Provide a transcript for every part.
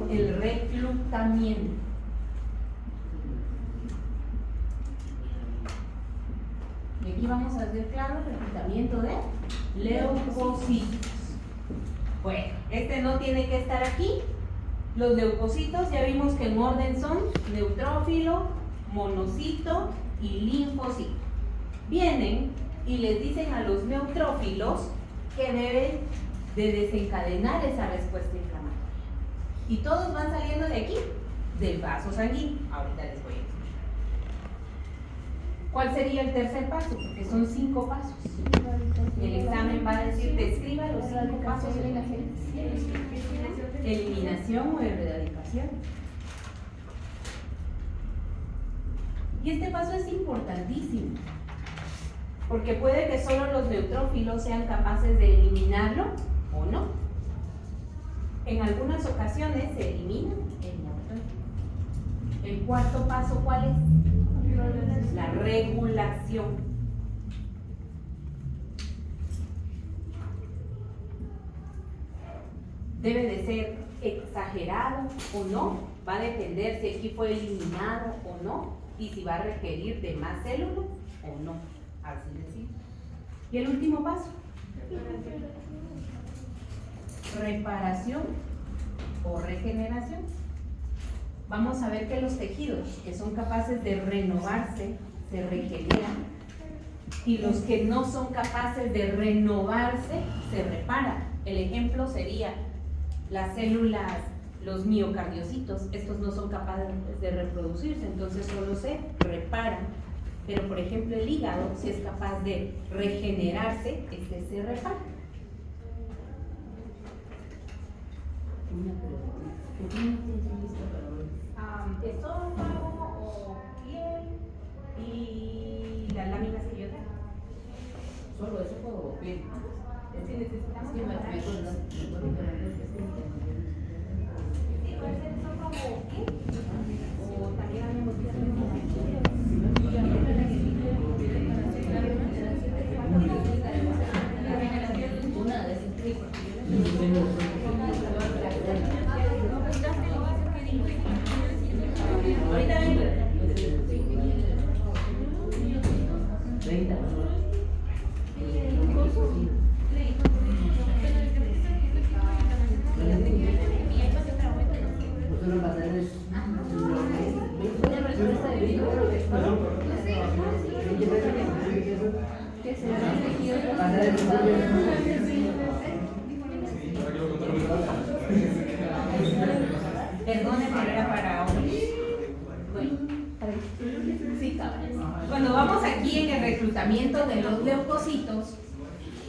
El reclutamiento. Y aquí vamos a hacer claro el reclutamiento de leucocitos. Bueno, este no tiene que estar aquí. Los leucocitos ya vimos que en orden son neutrófilo, monocito y linfocito. Vienen y les dicen a los neutrófilos que deben de desencadenar esa respuesta inflamatoria. Y todos van saliendo de aquí, del vaso sanguíneo. Ahorita les voy a explicar. ¿Cuál sería el tercer paso? Porque son 5 pasos. El examen va a decir, describa los 5 pasos. Eliminación o erradicación. Y este paso es importantísimo, porque puede que solo los neutrófilos sean capaces de eliminarlo o no. En algunas ocasiones se elimina el neutrófilo. El cuarto paso, ¿cuál es? La regulación. Debe de ser exagerado o no, va a depender si aquí fue eliminado o no, y si va a requerir de más células o no, así decir. Y el último paso, reparación o regeneración. Vamos a ver que los tejidos que son capaces de renovarse se regeneran, y los que no son capaces de renovarse se reparan. El ejemplo sería las células, los miocardiocitos. Estos no son capaces de reproducirse, entonces solo se reparan. Pero por ejemplo el hígado, si es capaz de regenerarse, este se repara. Estómago o piel y las láminas que yo tengo. Solo eso puedo piel. Si necesitamos Sí, puede ser estómago o piel, o también habíamos visto una de esas tres. ahorita vengo. 30. Perdone, pero era para hombres. Bueno, sí, cabrón. Cuando vamos aquí en el reclutamiento de los leucocitos,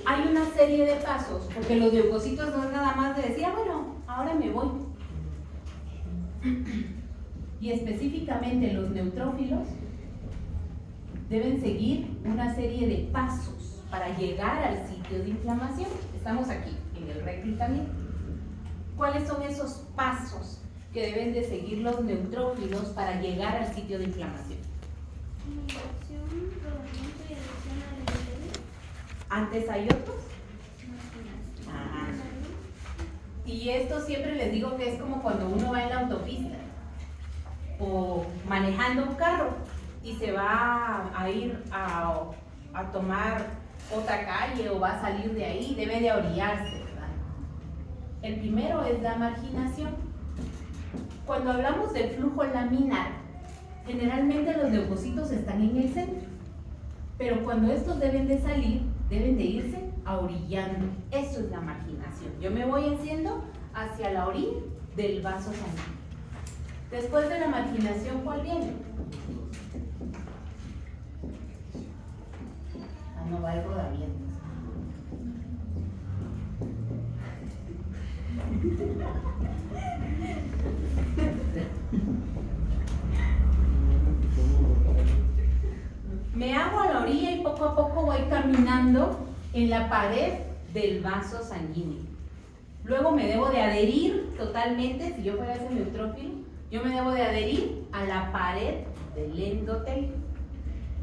hay una serie de pasos, porque los leucocitos no es nada más de decir, bueno, ahora me voy. Y específicamente los neutrófilos deben seguir una serie de pasos para llegar al sitio de inflamación. Estamos aquí en el reclutamiento. ¿Cuáles son esos pasos que deben de seguir los neutrófilos para llegar al sitio de inflamación? Antes hay otros. Y esto siempre les digo que es como cuando uno va en la autopista o manejando un carro y se va a ir a tomar otra calle o va a salir de ahí, debe de orillarse, ¿verdad? El primero es la marginación. Cuando hablamos del flujo laminar, generalmente los leucocitos están en el centro, pero cuando estos deben de salir, deben de irse ahorillando. Eso es la marginación. Yo me voy haciendo hacia la orilla del vaso sanguíneo. Después de la marginación, ¿cuál viene? No va el rodamiento. Me hago a la orilla y poco a poco voy caminando en la pared del vaso sanguíneo. Luego me debo de adherir totalmente, si yo fuera ese neutrófilo, yo me debo de adherir a la pared del endotelio.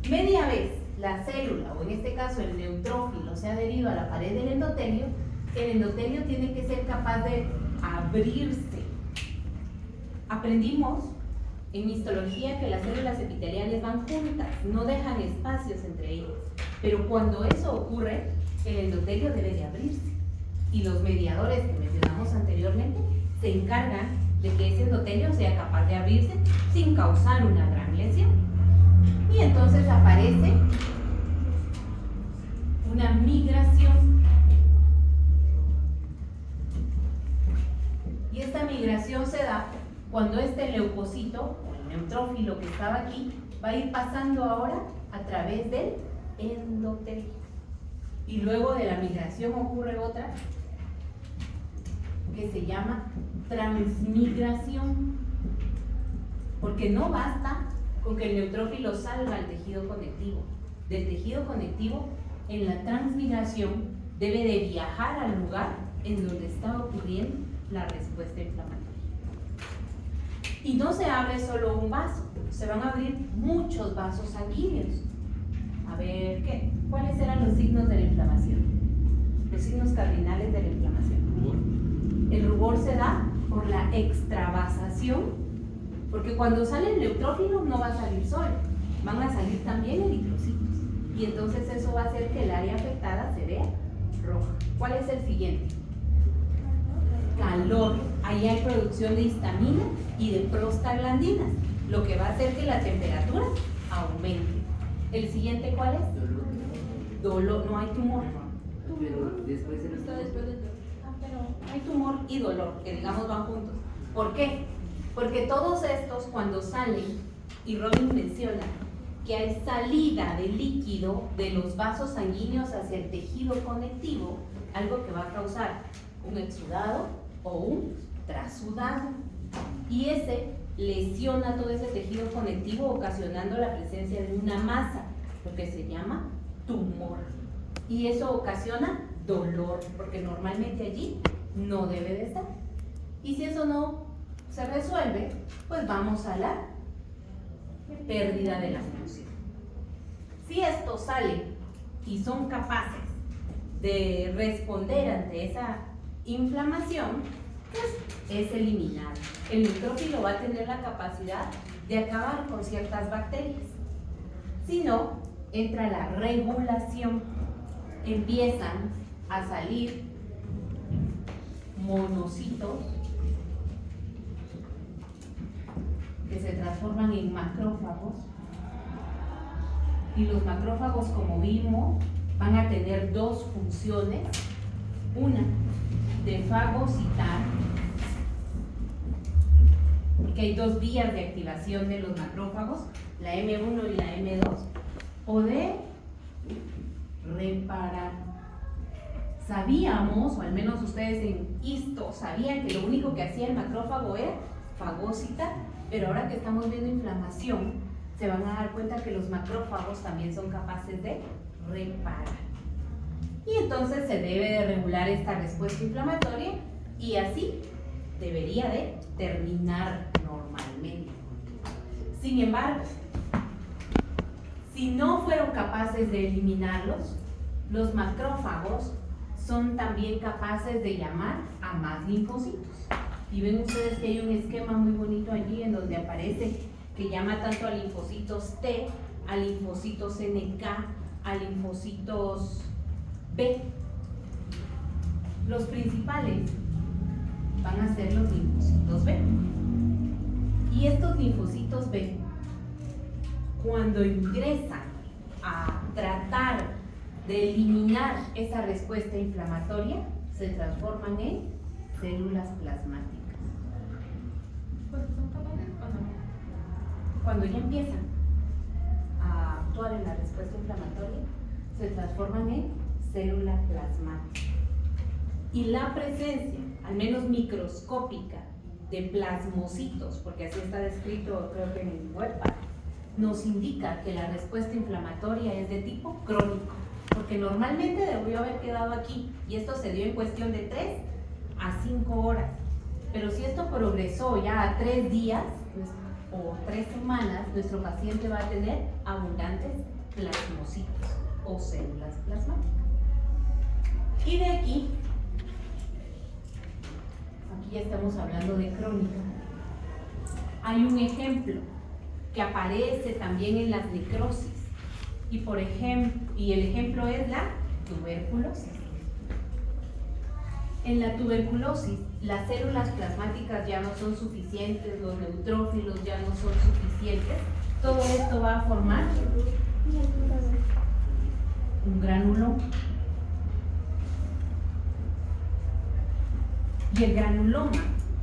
Media vez la célula, o en este caso el neutrófilo, se ha adherido a la pared del endotelio, el endotelio tiene que ser capaz de abrirse Aprendimos en histología que las células epiteliales van juntas, no dejan espacios entre ellas. Pero cuando eso ocurre, el endotelio debe de abrirse. Y los mediadores que mencionamos anteriormente se encargan de que ese endotelio sea capaz de abrirse sin causar una gran lesión. Y entonces aparece una migración. Y esta migración se da cuando este leucocito, o el neutrófilo que estaba aquí, va a ir pasando ahora a través del endotelio. Y luego de la migración ocurre otra que se llama transmigración. Porque no basta con que el neutrófilo salga al tejido conectivo. Del tejido conectivo, en la transmigración, debe de viajar al lugar en donde está ocurriendo la respuesta inflamatoria. Y no se abre solo un vaso, se van a abrir muchos vasos sanguíneos. A ver, ¿cuáles eran los signos de la inflamación? Los signos cardinales de la inflamación. El rubor se da por la extravasación, porque cuando sale el neutrófilo no va a salir solo, van a salir también eritrocitos. Y entonces eso va a hacer que el área afectada se vea roja. ¿Cuál es el siguiente? Calor. Ahí hay producción de histamina y de prostaglandinas, lo que va a hacer que la temperatura aumente. ¿El siguiente cuál es? Dolor. No hay tumor. Pero después se Está después del dolor. Pero hay tumor y dolor, que digamos van juntos. ¿Por qué? Porque todos estos cuando salen, y Robin menciona que hay salida de líquido de los vasos sanguíneos hacia el tejido conectivo, algo que va a causar un exudado o un trasudado. Y ese lesiona todo ese tejido conectivo ocasionando la presencia de una masa, lo que se llama tumor. Y eso ocasiona dolor, porque normalmente allí no debe de estar. Y si eso no se resuelve, pues vamos a la pérdida de la función. Si estos salen y son capaces de responder ante esa inflamación, pues es eliminado. El neutrófilo va a tener la capacidad de acabar con ciertas bacterias. Si no, entra la regulación. Empiezan a salir monocitos que se transforman en macrófagos. Y los macrófagos, como vimos, van a tener dos funciones. Una, de fagocitar, porque hay dos vías de activación de los macrófagos, la M1 y la M2, o de reparar. Sabíamos, o al menos ustedes en histo sabían que lo único que hacía el macrófago era fagocitar, pero ahora que estamos viendo inflamación, se van a dar cuenta que los macrófagos también son capaces de reparar. Y entonces se debe de regular esta respuesta inflamatoria y así debería de terminar normalmente. Sin embargo, si no fueron capaces de eliminarlos, los macrófagos son también capaces de llamar a más linfocitos. Y ven ustedes que hay un esquema muy bonito allí en donde aparece que llama tanto a linfocitos T, a linfocitos NK, a linfocitos B. Los principales van a ser los linfocitos B. Y estos linfocitos B, cuando ingresan a tratar de eliminar esa respuesta inflamatoria, se transforman en células plasmáticas. Pues son capaces o no. Cuando ya empiezan a actuar en la respuesta inflamatoria, se transforman en célula plasmática. Y la presencia, al menos microscópica, de plasmocitos, porque así está descrito creo que en el webpack, nos indica que la respuesta inflamatoria es de tipo crónico, porque normalmente debió haber quedado aquí, y esto se dio en cuestión de 3 a 5 horas. Pero si esto progresó ya a 3 días o 3 semanas, nuestro paciente va a tener abundantes plasmocitos o células plasmáticas. Y de aquí ya estamos hablando de crónica. hay un ejemplo que aparece también en las necrosis. Y el ejemplo es la tuberculosis. En la tuberculosis, las células plasmáticas ya no son suficientes, los neutrófilos ya no son suficientes. Todo esto va a formar un granuloma. Y el granuloma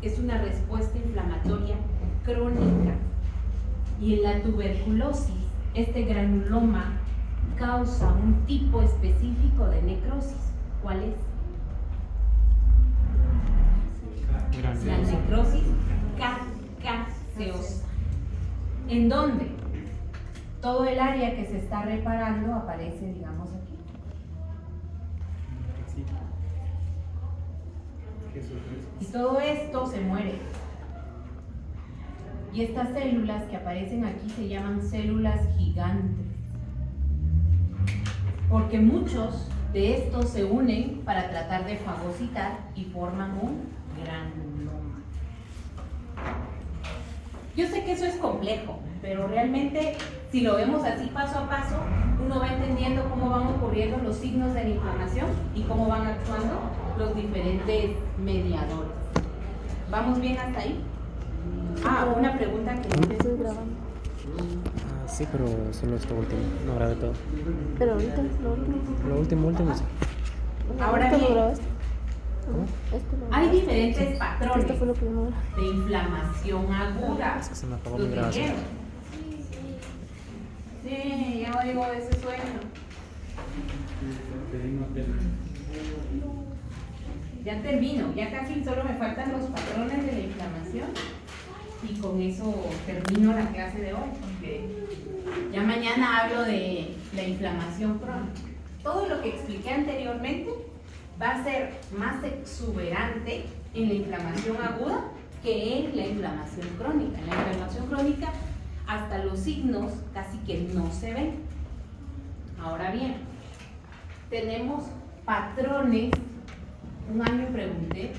es una respuesta inflamatoria crónica. Y en la tuberculosis, este granuloma causa un tipo específico de necrosis. ¿Cuál es? La necrosis gaseosa. ¿En dónde? Todo el área que se está reparando aparece, digamos, aquí. Y todo esto se muere. Y estas células que aparecen aquí se llaman células gigantes. Porque muchos de estos se unen para tratar de fagocitar y forman un granuloma. Yo sé que eso es complejo, pero realmente si lo vemos así paso a paso, uno va entendiendo cómo van ocurriendo los signos de la inflamación y cómo van actuando los diferentes mediadores. ¿Vamos bien hasta ahí? Una pregunta que no Estoy grabando. Sí, pero solo esto último, no grabé todo. Pero ahorita, Lo último, sí. Ahora ¿esto bien, lo grabaste? ¿Cómo? ¿Esto lo hay grabaste? diferentes patrones Esto fue lo primero. de inflamación aguda. Es que se me apagó Los mi grabación. dijeron. Sí, ya oigo ese sueño. Ya termino, ya casi solo me faltan los patrones de la inflamación y con eso termino la clase de hoy, porque ya mañana hablo de la inflamación crónica. Todo lo que expliqué anteriormente va a ser más exuberante en la inflamación aguda que en la inflamación crónica. En la inflamación crónica hasta los signos casi que no se ven. Ahora bien, tenemos patrones. Un año pregunté,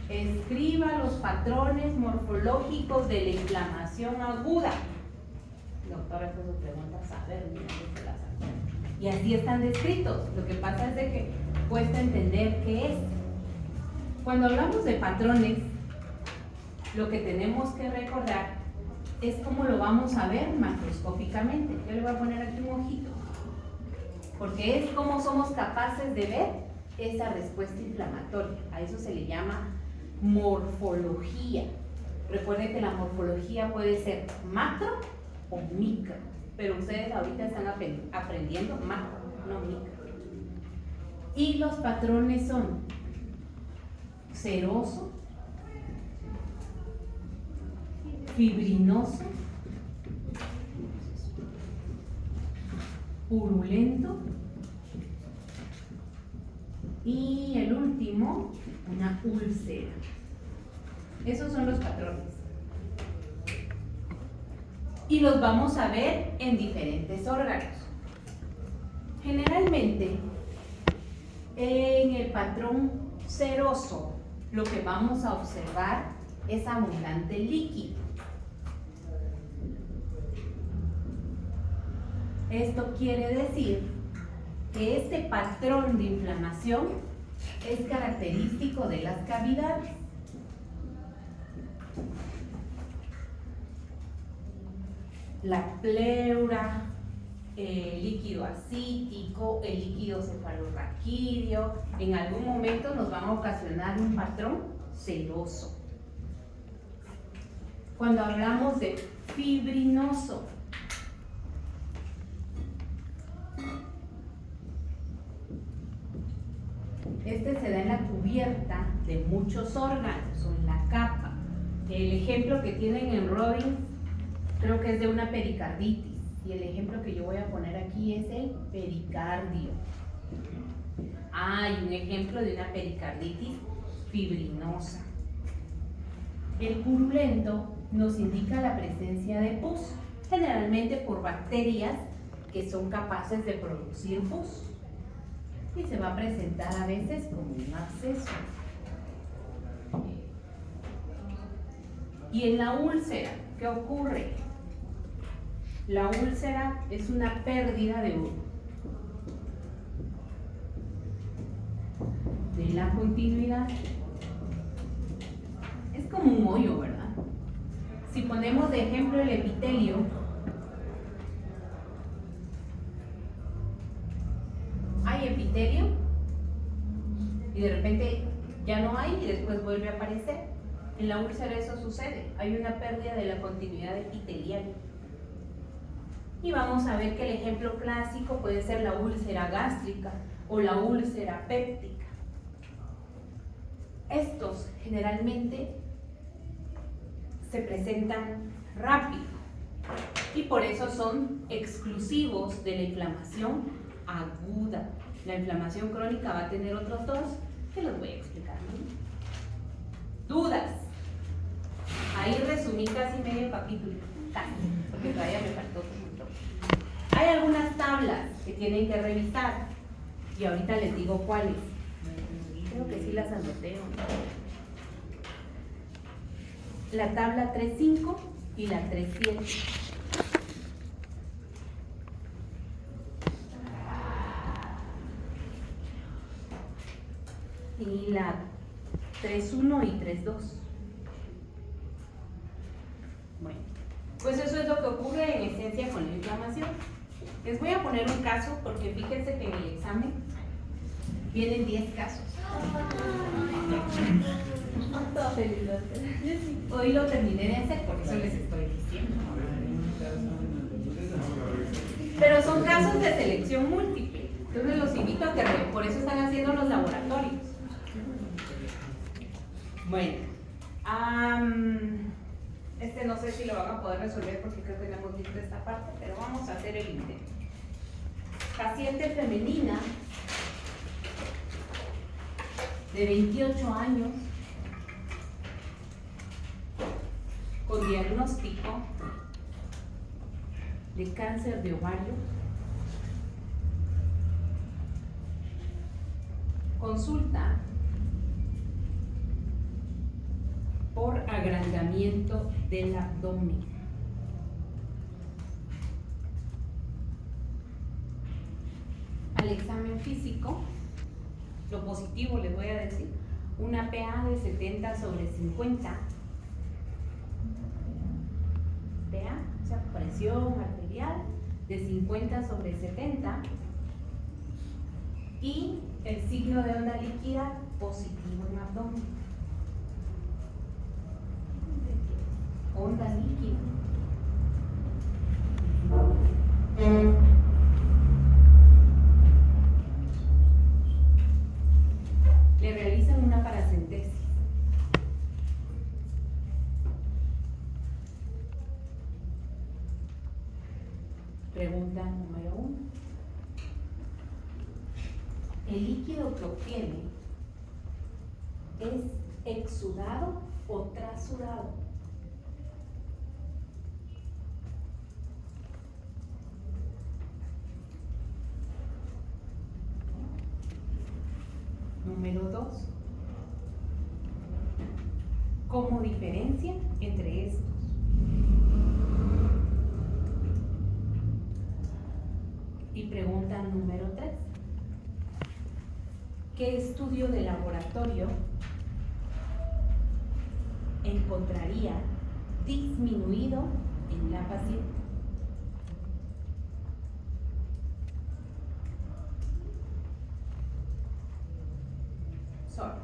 escriba los patrones morfológicos de la inflamación aguda. Doctora, esa es su pregunta, saber, mira, que se la sabe. Y así están descritos. Lo que pasa es de que cuesta entender qué es. Cuando hablamos de patrones, lo que tenemos que recordar es cómo lo vamos a ver macroscópicamente. Yo le voy a poner aquí un ojito, porque es cómo somos capaces de ver esa respuesta inflamatoria. A eso se le llama morfología. Recuerden que la morfología puede ser macro o micro, pero ustedes ahorita están aprendiendo macro, no micro. Y los patrones son seroso, fibrinoso, purulento y el último, una úlcera. Esos son los patrones. Y los vamos a ver en diferentes órganos. Generalmente, en el patrón seroso, lo que vamos a observar es abundante líquido. Esto quiere decir que este patrón de inflamación es característico de las cavidades. La pleura, el líquido acítico, el líquido cefalorraquídeo, en algún momento nos van a ocasionar un patrón seroso. Cuando hablamos de fibrinoso, este se da en la cubierta de muchos órganos o en la capa. El ejemplo que tienen en Robbins creo que es de una pericarditis y el ejemplo que yo voy a poner aquí es el pericardio. Hay un ejemplo de una pericarditis fibrinosa. El purulento nos indica la presencia de pus, generalmente por bacterias que son capaces de producir pus. Y se va a presentar a veces como un absceso. Y en la úlcera, ¿qué ocurre? La úlcera es una pérdida de la continuidad. Es como un hoyo, ¿verdad? Si ponemos de ejemplo el epitelio, hay epitelio y de repente ya no hay y después vuelve a aparecer. En la úlcera eso sucede, hay una pérdida de la continuidad epitelial. Y vamos a ver que el ejemplo clásico puede ser la úlcera gástrica o la úlcera péptica. Estos generalmente se presentan rápido y por eso son exclusivos de la inflamación aguda. La inflamación crónica va a tener otros dos que los voy a explicar, ¿no? Dudas. Ahí resumí casi medio capítulo, casi, porque todavía me faltó un montón. Hay algunas tablas que tienen que revisar y ahorita les digo cuáles. Creo que sí las anoté, ¿no? La tabla 3.5 y la 3.7. Y la 3.1 y 3.2. Bueno, pues eso es lo que ocurre en esencia con la inflamación. Les voy a poner un caso porque fíjense que en el examen vienen 10 casos. Hoy lo terminé de hacer, por eso les estoy diciendo. Pero son casos de selección múltiple. Entonces los invito a que por eso están haciendo los laboratorios. Bueno, este no sé si lo van a poder resolver porque creo que no hemos visto esta parte, pero vamos a hacer el intento. Paciente femenina de 28 años con diagnóstico de cáncer de ovario, consulta por agrandamiento del abdomen. Al examen físico, lo positivo les voy a decir, una PA de 70/50, PA, o sea, presión arterial de 50/70 y el signo de onda líquida positivo en abdomen. Onda líquida. Le realizan una paracentesis. Pregunta número 1. ¿El líquido que obtiene es exudado o trasudado? Número 2. ¿Cómo diferencia entre estos? Y pregunta número 3. ¿Qué estudio de laboratorio encontraría disminuido en la paciente? Sorry.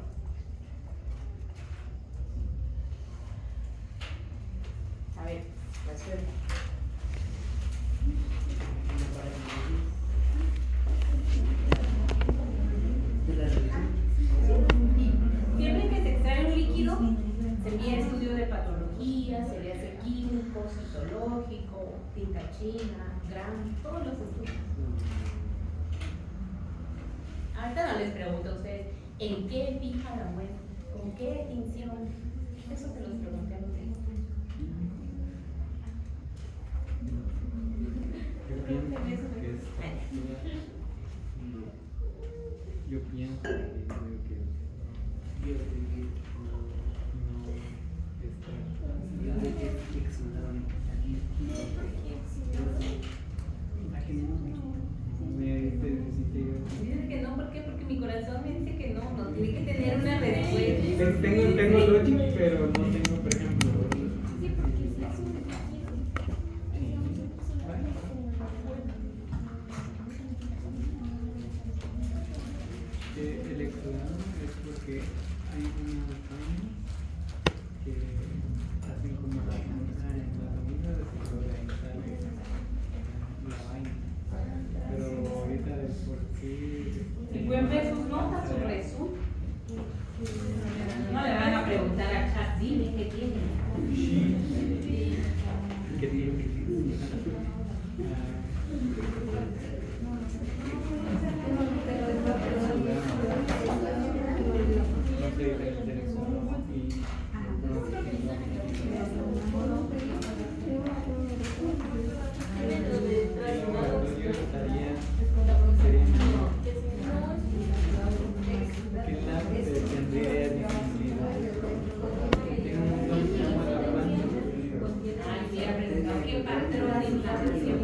A ver, resuelva. Siempre que se extrae un líquido, se envía estudio de patología, se le hace químico, citológico, tinta china, gram, todos los estudios. Ahorita no les pregunto a ustedes en qué fija la muestra, con qué tinción. Eso te los pregunté a ustedes. Yo pienso que no está pero no tengo, por ejemplo. Sí, porque si es un El exudado es porque hay unos baños que hacen como la punta en las orillas y luego de ahí sale la vaina. Pero ahorita el por qué. Si pueden ver sus notas, su resumen. No le van a preguntar a Chat Dime qué tiene. ¿Qué tiene? No sé, el exudado y. Ay, sí, aprendió qué patrón de inflamación.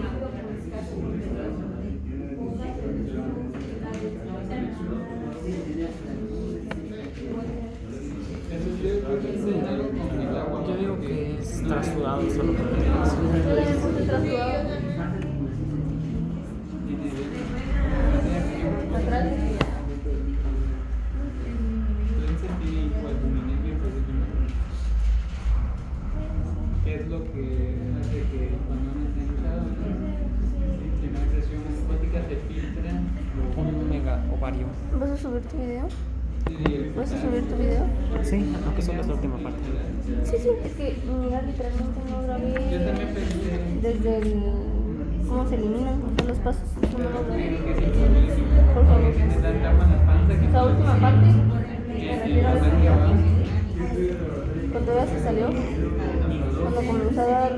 Yo digo que es trasudado solo por el ¿Qué es lo que hace que cuando uno está hinchado, tiene presión osmótica, se filtra? un mega ovario. ¿Vas a subir tu video? Sí, ¿Vas a subir tu video? Sí, aunque solo es la última parte. Sí, sí, es que mira, literalmente no Yo grabé también pensé desde el cómo se eliminan los pasos. Eso no lo grabé. que es importantísimo, Por favor. porque tiene tanta mala panza que Esa última parte, me que refiero a la barriga va. cuando ya se salió, cuando comenzó a dar